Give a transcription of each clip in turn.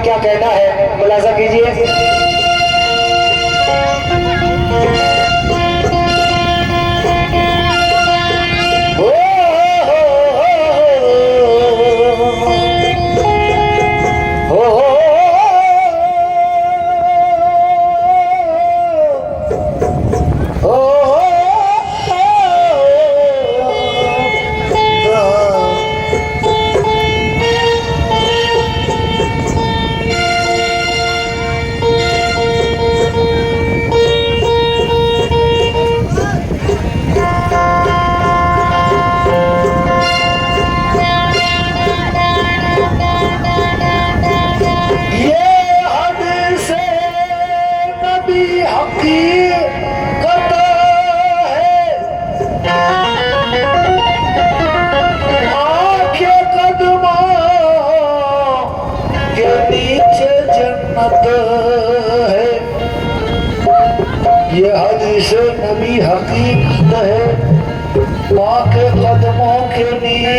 में क्या कहना है, मुलाजा कीजिए। ये हदीस नबी हकीकत है, माँ के कदमों के लिए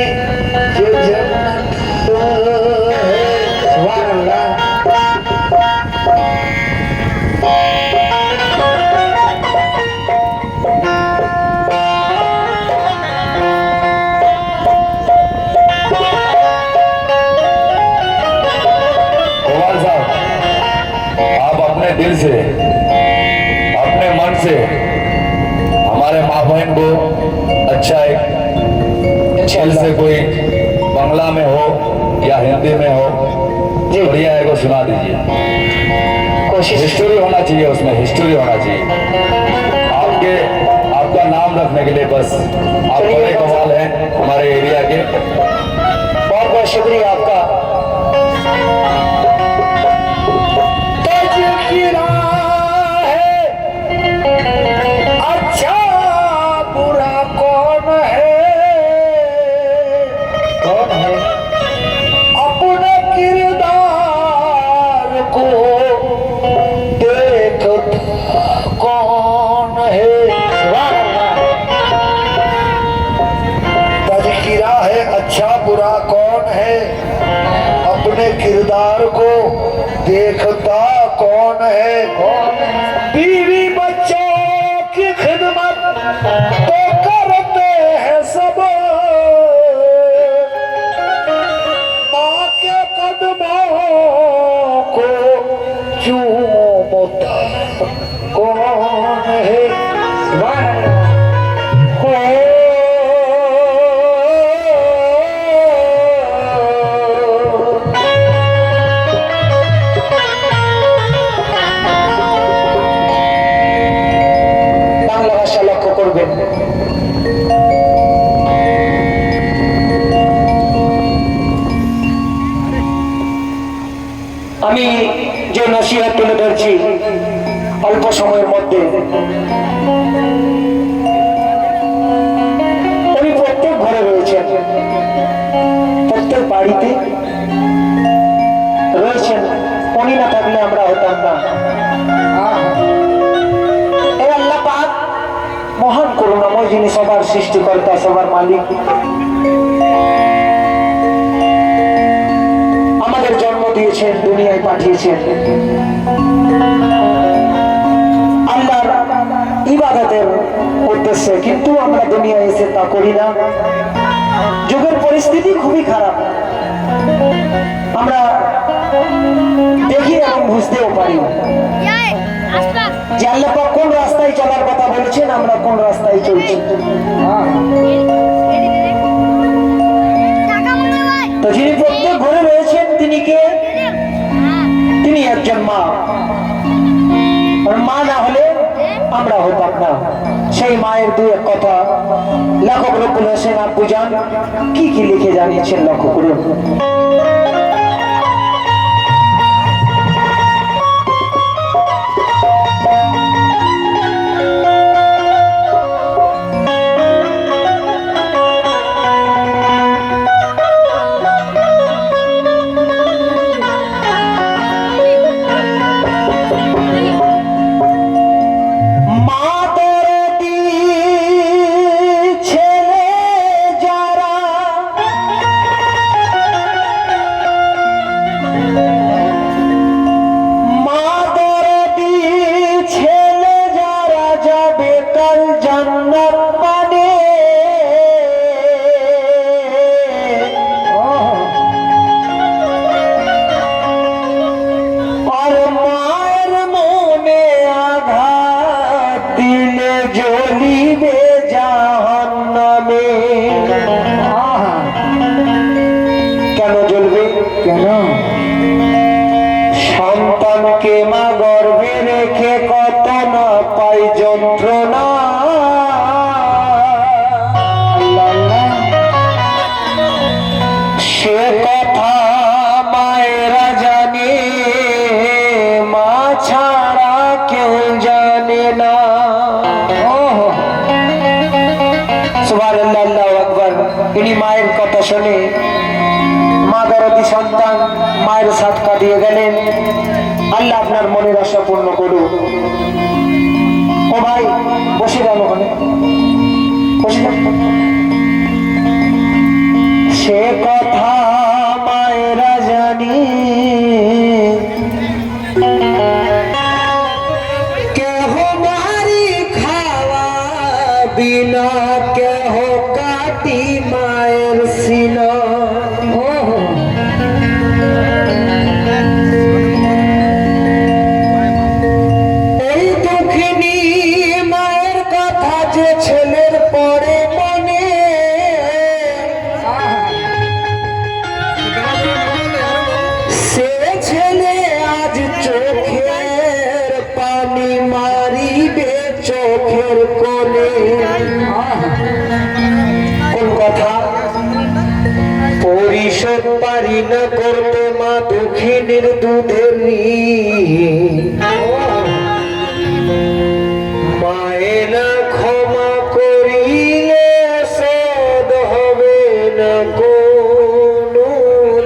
ये जन्नत है। सुभान अल्लाह। आप अपने दिल से, अपने मन से हमारे माँ बहन को अच्छा एक छल से कोई बांग्ला में हो या हिंदी में हो बढ़िया है को सुना दीजिए। कोशिश, हिस्ट्री होना चाहिए, उसमें हिस्ट्री होना चाहिए। आपका नाम रखने के लिए बस। आप बड़े कमाल हैं हमारे एरिया के। बहुत बहुत शुक्रिया आपका। अच्छा बुरा कौन है, अपने किरदार को देखता कौन है। बीवी बच्चों की खिदमत तो करते हैं सब, माँ के कदमों को चूमता कौन है। আমি যে নসিহত তুলে ধরছি অল্প সময়ের মধ্যে, উনি প্রত্যেক ঘরে রয়েছেন, প্রত্যেক বাড়িতে রয়েছেন। উনি না থাকলে আমরা হতাম না। এই আল্লাহ পাক মহান করুণাময়, যিনি সবার সৃষ্টিকর্তা, সবার মালিক, আমাদের জন্ম দিয়েছেন, দুনিয়ায় পাঠিয়েছেন আল্লাহর ইবাদতের উদ্দেশ্যে, কিন্তু আমরা দুনিয়ায় এসে তা করি না। যুগের পরিস্থিতি খুবই খারাপ, আমরা দেখি এবং বুঝতেও পারি যে আল্লাহ পাক কোন রাস্তায় চলার কথা বলেছেন, আমরা কোন রাস্তায় চলছি। তো যিনি প্রত্যেক ঘরে রয়েছেন তিনি কে? তিনি একজন মা। মা না হলে আমরা হতাম না। সেই মায়ের দু এক কথা লেখক রকুল হোসেন আব্বু জান কি কি লিখে জানিয়েছেন, লক্ষ্য করুন। কেন জ্বলবে? কেন? সন্তানকে মা গর্ভে রেখে কত না পাই যন্ত্রণা। আল্লাহ আল্লাহ। সে কথা মায়েরা জানে, মা ছাড়া কেউ জানে না। সুবহানাল্লাহ, আল্লাহু আকবার। ইনি মায়ের কথা শুনে মা দরদি সন্তান মায়ের সাথ কাটিয়ে গেলেন। আল্লাহ আপনার মনের আশা পূর্ণ করুন। ও ভাই বসে গেল, ওখানে বসে যান। সে কথা মায়েরা জানি, কেহ মারি খাওয়া বিনা, কেহ কাটি মায়ের সিনা। এই দুঃখিনী মায়ের কথা যে ছেলের পরে মনে, সে ছেলে আজ চোখের পানি মারিবে চোখের কোণে। কোন কথা? পরিশোধ পারি না করতে মা দুঃখিনীর দুধের ঋণ। মায়েরা ক্ষমা করিলে শোধ হবে না কোনো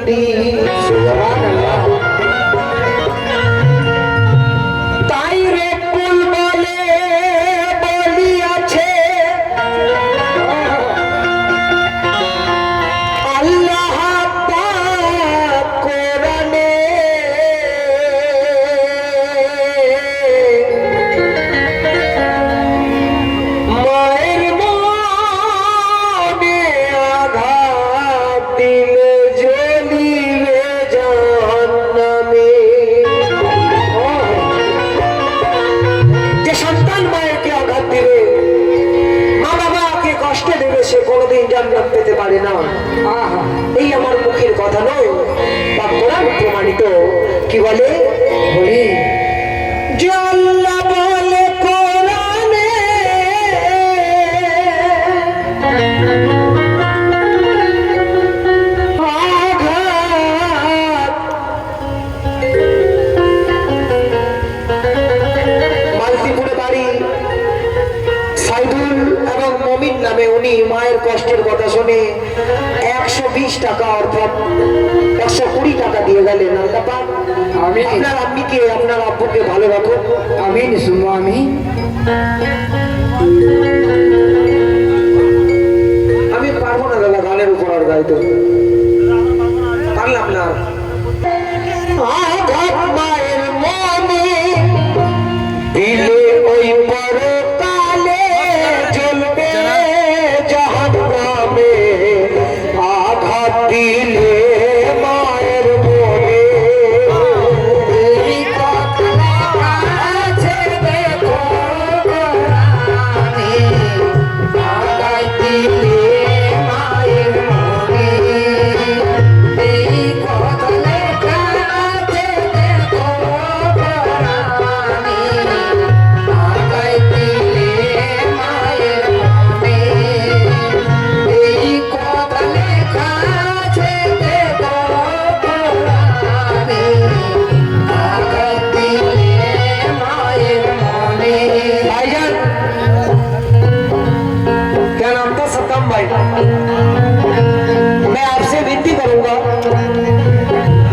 দিন। তাই রে কুল বলে বলিয়াছে, আল্লাহ পাক কোরআনে, মায়ের মনে আঘাত দিলে জ্বলিবে জাহান্নামে। যে সন্তান মায়েরকে আঘাত দিবে, মা বাবাকে কষ্ট দেবে, সে কোনোদিন জান্নাত পেতে পারে না। এই আমার মুখের কথা নয়, বা কোরআন প্রমাণিত। কি বলে? বলে যে আল্লাহ বলে কোরআনে, আঘাত মালতীপুরে বাড়ি সাইদুল এবং মমিন নামে উনি মায়ের কষ্টের কথা শুনে 120 টাকা অর্থাৎ 120 টাকা দিয়ে গেলেন। আল্লাহ পাক আপনার আম্মিকে আপনার আব্বুকে ভালো রাখুন। আমিন সুম্মা আমিন। আমি পারবো না দাদা গানের উপর আর গাইতে, পারলাম না। আঘাত মায়ের মনে দিলে ওই পরকালে জ্বলবে জাহান্নামে। আঘাত দিলে মায়ের মনে, এই কথা আছে দেখো কোরআনে, আঘাত দিলে মায়ের মনে, এই কথা লেখা আছে দেখো কোরআনে, আঘাত দিলে মায়ের মনে, এই কথা লেখা আছে দেখো কোরআনে, আঘাত দিলে মায়ের মনে। ভাইজান, क्या नाम था? सत्तम भाई। मैं आपसे विनती करूंगा,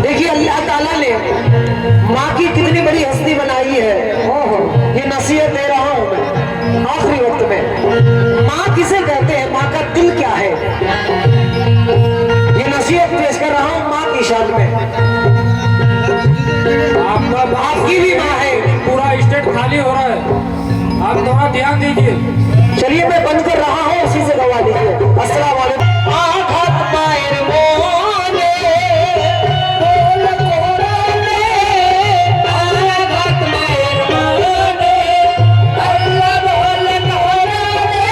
देखिए अल्लाह ताला ने माँ की कितनी बड़ी हस्ती बनाई है। ये नसीहत दे रहा हूं मैं आखिरी वक्त में। माँ किसे कहते हैं? माँ का दिल क्या है? ये नसीहत पेश कर रहा हूं माँ की शान में। आपकी भी माँ है। पूरा स्टेट खाली हो रहा है, आप थोड़ा ध्यान दीजिए। चलिए मैं बंद कर रहा हूँ, उसी से गवा लीजिए। अस्सलाम वालेकुम। आघात मायर मोने, बोल कोरआने, आघात मायर मोने, अल्लाह बोल कोरआने,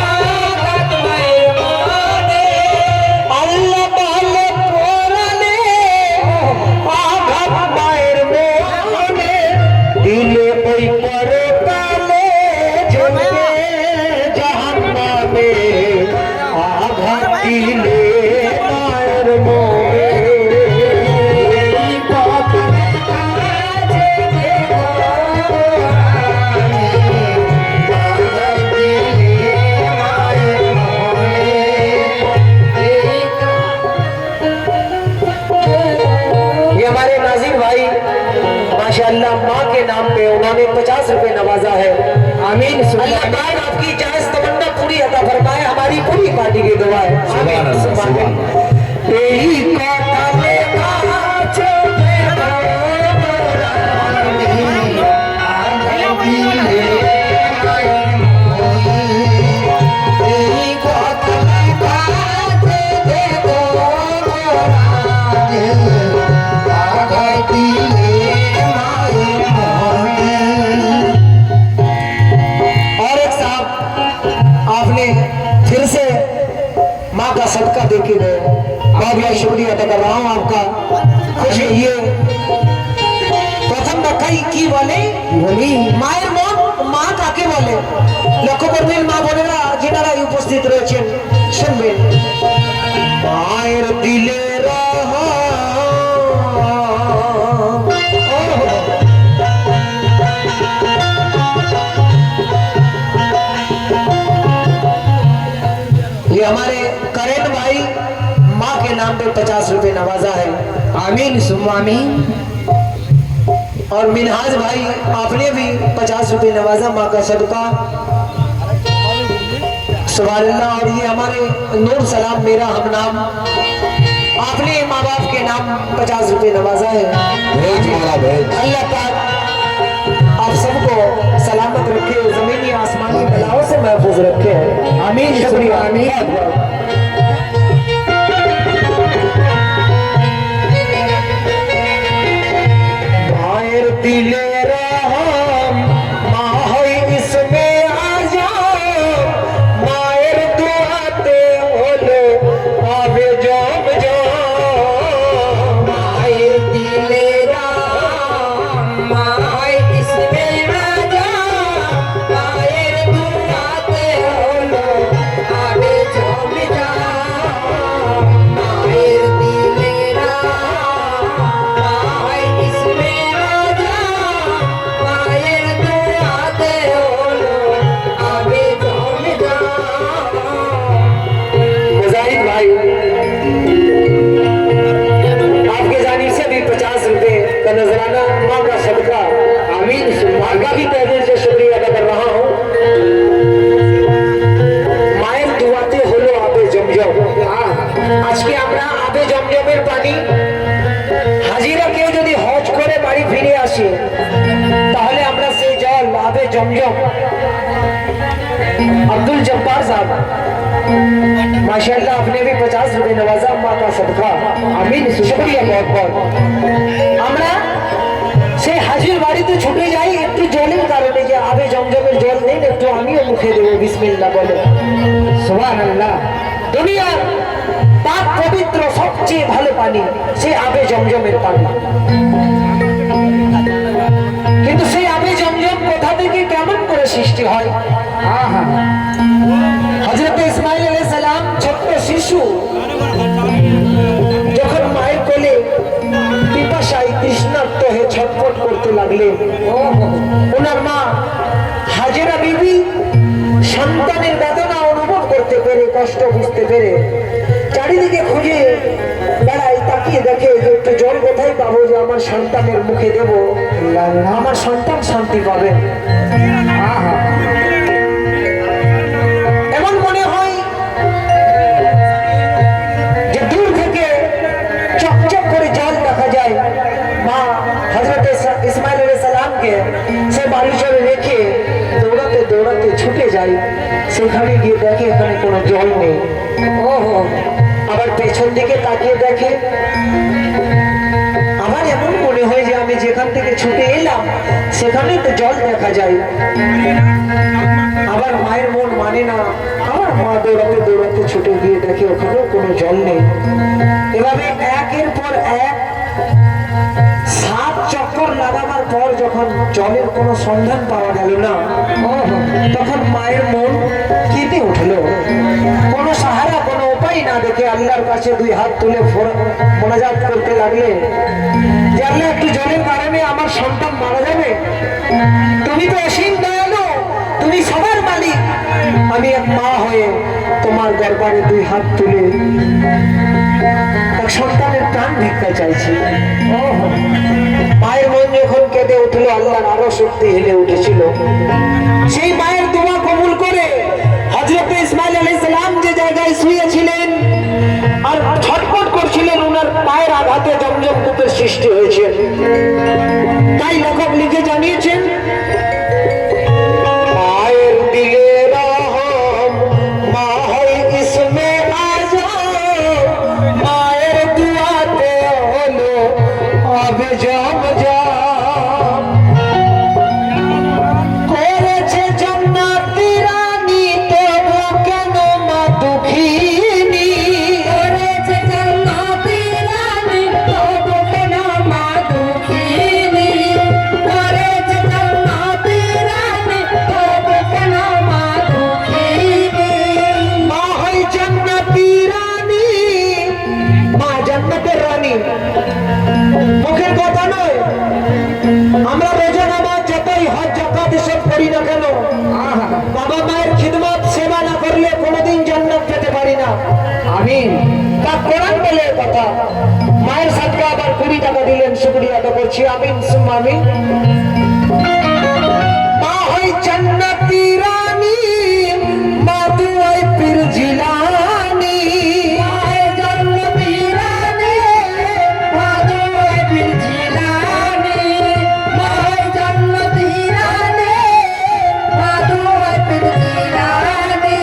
आघात मायर मोने, अल्लाह बोल में 50 रुपए नवाजा है। आमीन अल्लाह पाक आपकी जायज तमन्ना पूरी अता फरमाए, हमारी पूरी पार्टी की दुआ है। सुभान अल्लाह, सुभान अल्लाह। तेरी कथा में काचे और एक साहब आपने फिर से माँ का सदका दे के गए, बहुत बहुत शुक्रिया अदा कर रहा हूँ आपका। खुश रहिए। प्रथम रखाई की बोले বলি মায়ের মন মা কাকে বলে লক্ষ্য করবেন মা বোনেরা যেনারা উপস্থিত রয়েছেন শুনবেন। মায়ের দিলে ये हमारे करण भाई माँ के नाम पे 50 रुपए नवाजा है। आमीन सुम्मा आमीन। और मिनहाज भाई आपने भी 50 रुपए नवाजा माँ का सदका। सुभान अल्लाह। और ये हमारे नूर सलाम मेरा हम नाम आपने माँ बाप के नाम 50 रुपए नवाजा है। भेज मौला भेज। अल्लाह पाक आप सबको सलामत रखे, जमीनी आसमानी बलाओं से महफूज रखे। आमीन शुक्रिया। आमीन। मायर दिले रहम माहौल इसमें आ जाओ, मायर दुआते बोलो आवे जम जाओ। मायर दिले राम माय इसमें आ जा, मायर दुआते होलो आवे जम जा। मायर दिले राम माय इसमें आ जा, मायर दुआते होलो आवे जम जा। मुजाहिद भाई आपके जानिब से भी 50 रुपए का नजराना माँ का सदका। आमीन माँ का भी तहे दिल से शुक्रिया अदा कर रहा हूँ। মায়ের দুয়াতে হলো আবে জমজম। আজকে আমরা আবে জমজমের পানি হাজিরা কেউ যদি হজ করে বাড়ি ফিরে আসে তাহলে আমরা সেই জল আবে জমজম अब्दुल जब्बार साहब माशाल्लाह आपने भी 50 रुपए नवाजा माँ का सदका। आमीन शुक्रिया बहुत बहुत। আমরা সেই হাজির বাড়িতে ছুটে যাই একটু জলের কারণে, যে আবে জমজমের জল নেই একটু আমিও মুখে দেবো বিসমিল্লাহ বলে। সুবহান আল্লাহ। দুনিয়ার পাক পবিত্র সবচেয়ে ভালো পানি সেই আবে জমজমের পানি। কিন্তু সেই আবে জমজম কোথা থেকে কেমন করে সৃষ্টি হয়? আহা হযরত ইসমাইল আলাইহিস সালাম ছোট্ট শিশু যখন মায়ের কোলে পিপাসায় তৃষ্ণার্ত হয়ে ছটফট করতে লাগলেন, ওনার মা হাজেরা বিবি সন্তানের বেদনা অনুভব করতে পেরে, কষ্ট বুঝতে পেরে চারিদিকে খুঁজে বেড়ায়, তাকিয়ে দেখে যে একটু জল কোথায় পাবো যে আমার সন্তানের মুখে দেব, আমার সন্তান শান্তি পাবে। আহা এমন মনে হয় যে দূর থেকে চকচক করে জল দেখা যায়। মা হযরত ইসমাইল আলাইহিস সালামকে সে বাড়ির চরে রেখে দৌড়াতে দৌড়াতে ছুটে যায়। সেখানে গিয়ে দেখে এখানে কোনো জল নেই। ওহো, আবার পেছন দিকে তাকিয়ে দেখে, আমার এমন মনে হয় যে আমি যেখান থেকে ছুটে এলাম সেখানেই তো জল দেখা যায়। আবার মায়ের মন মানে না, আবার মা দৌড়াতে দৌড়াতে ছুটে গিয়ে দেখে ওখানেও কোনো জল নেই। এভাবে একের পর এক 7 চক্কর লাগাবার পর যখন জলের কোনো সন্ধান পাওয়া গেল না, তখন মায়ের মন কেঁপে উঠলো। কোনো সাহারা, কোনো উপায় না দেখে আল্লাহর কাছে 2 হাত তুলে মোনাজাত করতে লাগলে যে আল্লাহ একটু জলের কারণে আমার সন্তান মারা যাবে, তুমি তো অসীম দয়ালু, তুমি সবার মালিক, আমি এক মা হয়ে তোমার দরবারে 2 হাত তুলে এক সন্তানের প্রাণ ভিক্ষা চাইছি। মায়ের মন যখন কেঁদে উঠলো আল্লাহর আরো শক্তি হেলে উঠেছিল। সেই মায়ের দোয়া কবুল করে হযরত ইসমাইল আলাইহিস সালাম যে জায়গায় শুয়েছিলেন আর ছটফট করছিলেন, ওনার পায়ের আঘাতে জমজম কূপের সৃষ্টি হয়েছে। তাই লেখক লিখে জানিয়েছেন, মায়ের দিলে রহম মা হয় ইসমে আজম, মায়ের দুয়াতে হলো আবে জমজম, করেছে জান্নাতি রানী তবু কেন মা দুঃখিনী, করেছে জান্নাতি রানী তবু কেন মা দুঃখিনী, করেছে জান্নাতি রানী তবু কেন মা দুঃখিনী, মা হয় জান্নাতি রানী, মা জান্নাতের রানী। মুখের কথা নয়, আমরা রোজা নামাজ যতই হজ জাকাত এসব করি না কেন, বাবা মায়ের খিদমত সেবা না করলে কোনোদিন জান্নাত পেতে পারি না। আমিন। তা কোরআন বলে কথা। মায়ের সাদকা আবার 20 টাকা দিলেন, শুকরিয়া আদা করছি। আমিন সুম্মা আমিন। মা হয় জান্নাতি রানী, মা দুয়াই পীর জিলানী, মা হয় জান্নাতি রানী, মা দুয়াই পীর জিলানী, মা হয় জান্নাতি রানী, মা দুয়াই পীর জিলানী।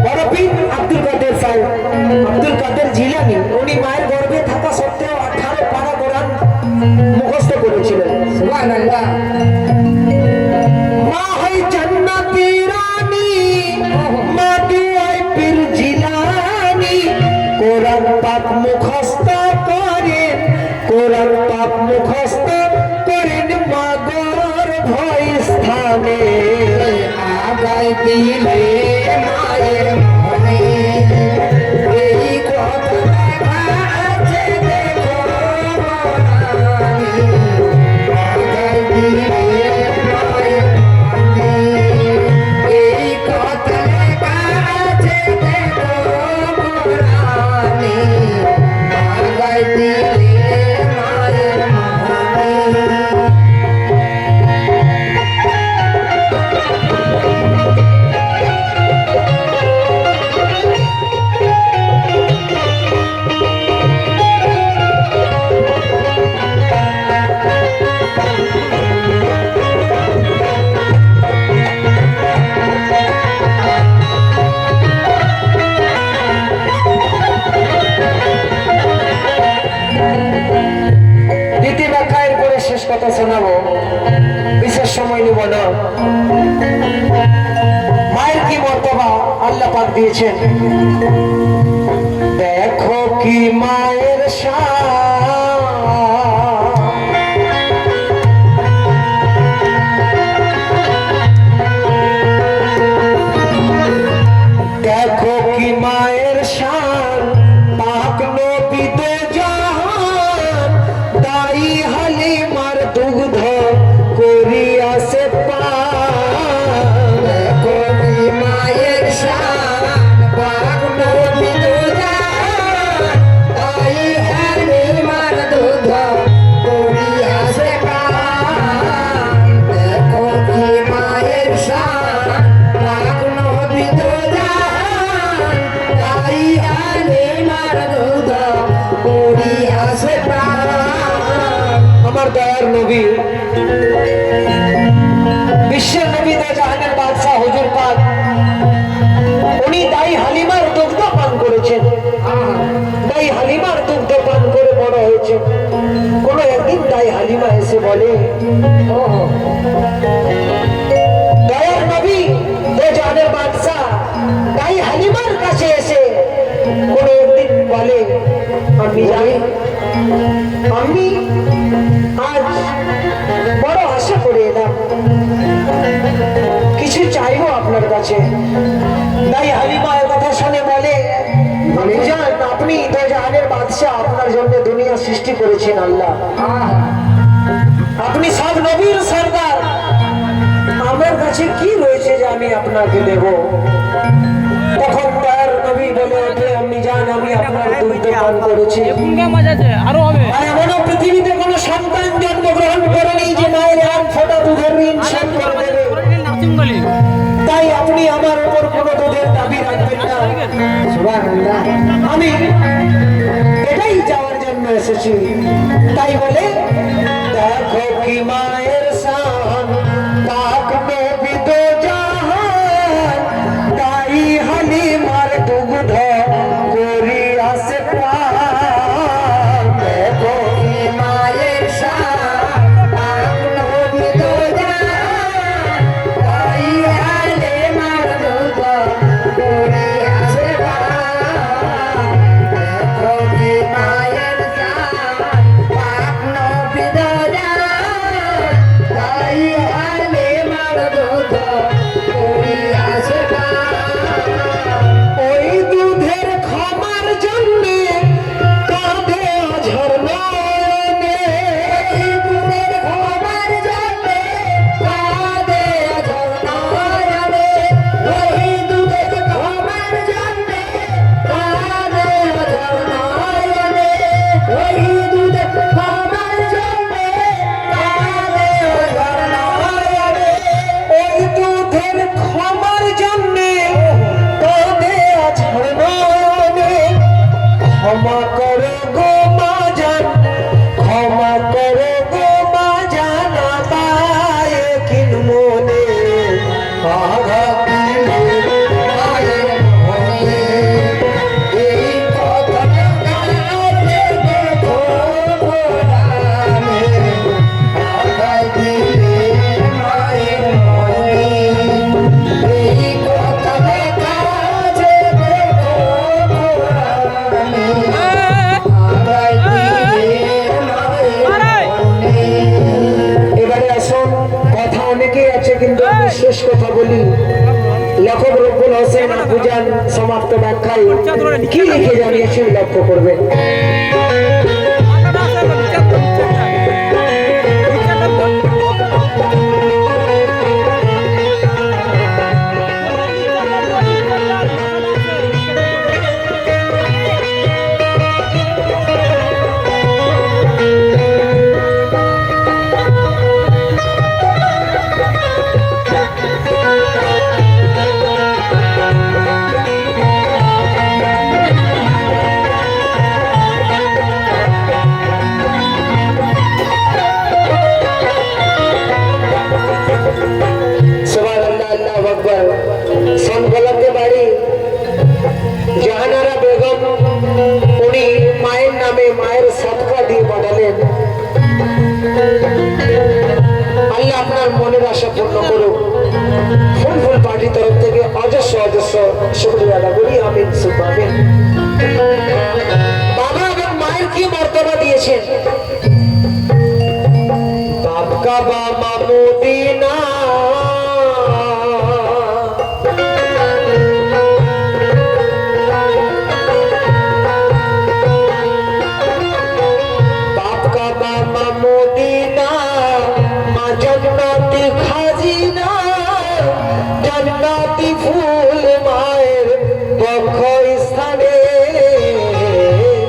বড় পীর আব্দুল কাদের সাহেব, আব্দুল কাদের জিলানী, উনি মায়ের গর্ভে থাকা সত্ত্বেও 18 পারা কোরআন মুখস্থ করেছিলেন। সুবহানাল্লাহ। মা হয় জান্নাতি রানী, মা দুয়াই পীর জিলানী, কোরআন পাক মুখস্থ করেন, কোরআন পাক মুখস্থ করেন মা গর্ভ স্থানে, আগায় দিলে মায়ের মনে এই কথা লেখা আছে দেখো রানী, আগায় দিলে মায়ের মনে এই কথা লেখা আছে দেখো রানী, আগায় দিলে মায়ের মনে। দ্বিতীয় ব্যাখ্যায় করে শেষ কথা শোনাবো, বিশেষ সময় নিব না। মায়ের কি মর্তবা আল্লাহ পাক দিয়েছেন, দেখো কি মায়ের শান, দেখো কি মায়ের শান, পাক নবী দো জাহান, দাই হালিমার দুগ্ধ করিয়াছে পান, দেখো কি মায়ের শান, পাক নবী দো জাহান, দাই হালিমার দুগ্ধ করিয়াছে পান, দেখো কি মায়ের শান, পাক নবী দো জাহান, দাই হালিমার দুগ্ধ করিয়াছে পান। আমার দয়ার নবী, বিশ্বের নবী দো জাহানের বাদশাহ হুজুর পাক, উনি দাই হালিমার দুগ্ধ পান করেছেন, দাই হালিমার দুগ্ধ পান করে বড় হয়েছে। কোন একদিন দাই হালিমা এসে বলে, দয়ার নবী দো জাহানের বাদশাহ দাই হালিমার কাছে এসে কোন একদিন বলে, আমি জানি আমি আজ বড় আশা করে এলাম, কিছু চাইবো আপনার কাছে। তাই হালিমা এর কথা শুনে বলে, আমি জান আপনি তো জাহানের বাদশাহ, আপনার জন্য দুনিয়া সৃষ্টি করেছেন আল্লাহ, আপনি সব নবীর সরদার, আমার কাছে কি রয়েছে যে আমি আপনাকে দেব? তখন তার নবী বলে ওঠে, আমি জান আমি আপনার দুধ পান করেছি, আরো হবে আর এমনও পৃথিবীতে কোনো এখনো সন্তান জন্মগ্রহণ করেনি যে মায়ের এক ফোঁটা দুধের ঋণ শোধ করে দেবে। তাই আপনি আমার উপর কোনো দুধের দাবি রাখবেন না। সুবহানাল্লাহ। আমি এটাই যাওয়ার জন্য এসেছি। তাই বলে দেখো কি মায়ের শান, পাক নবী দো জাহান, তাই হালিমার দুগ্ধ করি আসে পান। দেখো কি মায়ের শান, পাক নবী দো জাহান, তাই হালিমার দুগ্ধ করি আসে পান। দেখো কি মায়ের শান, পাক নবী দো জাহান, তাই হালিমার দুগ্ধ করি আসে পান। ওই দুধের খামার জন্যে কাঁধে ঝরনায়নে, ওই দুধের খামার জন্যে কাঁধে ঝরনায়নে, ওই দুধের খামার জন্যে কাঁধে ঝরনায়নে, ওই দুধের খামার জন্যে কাঁধে ঝরনায়নে, ওই দুধের খামার জন্যে কাঁধে ঝরনায়নে। ক্ষমা করো গো মা জান, ক্ষমা করো গো মা জান, আমায় কিন মনে আঘাত দিলে মায়ের মনে। এই কথা কাঁদে দেখো গোরামে, আঘাত দিলে মায়ের মনে। এই কথা কাঁদে দেখো গোরামে, এবারে আসুন, কথা অনেকেই আছে কিন্তু আমি শেষ কথা বলি। লেখক রব্বুল হোসেন আবুজান সমাপ্ত ব্যাখ্যায় কি লিখে জানিয়েছে লক্ষ্য করবেন। সুবহানাল্লাহ, আল্লাহু আকবার। সনগলাতে বাড়ি জাহানারা বেগম, উনি মায়ের নামে মায়ের সদকা দিয়ে পাঠালেন। আল্লাহ আপনার মনের আশা পূর্ণ করুক। ফুল পার্টি তরফ থেকে অজস্র অজস্র শুকরিয়া আদা করি। আমিন সুবহান আমিন। বাবা এবং মায়ের কি মর্তবা দিয়েছেন। বাপ কা বাবা মদিনা, बाप का बाबा मोदीना, माँ जन्नती खाजीना, जन्नती फूल मायर बख स्थाने।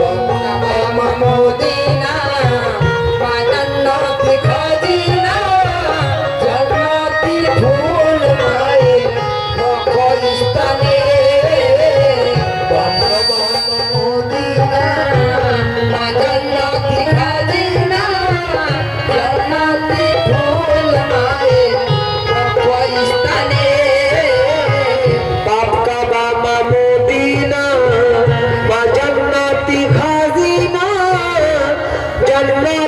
बाबा मोदीना, माँ जन्नती खाजीना, जन्नती फूल मायर बख स्थाने। बाबा मोदीना, माँ जन्नती खाजीना, जन्नती फूल मायर बख स्थाने। बाप का बाबा मोदीना, माँ जन्नती खाजीना, जन्नती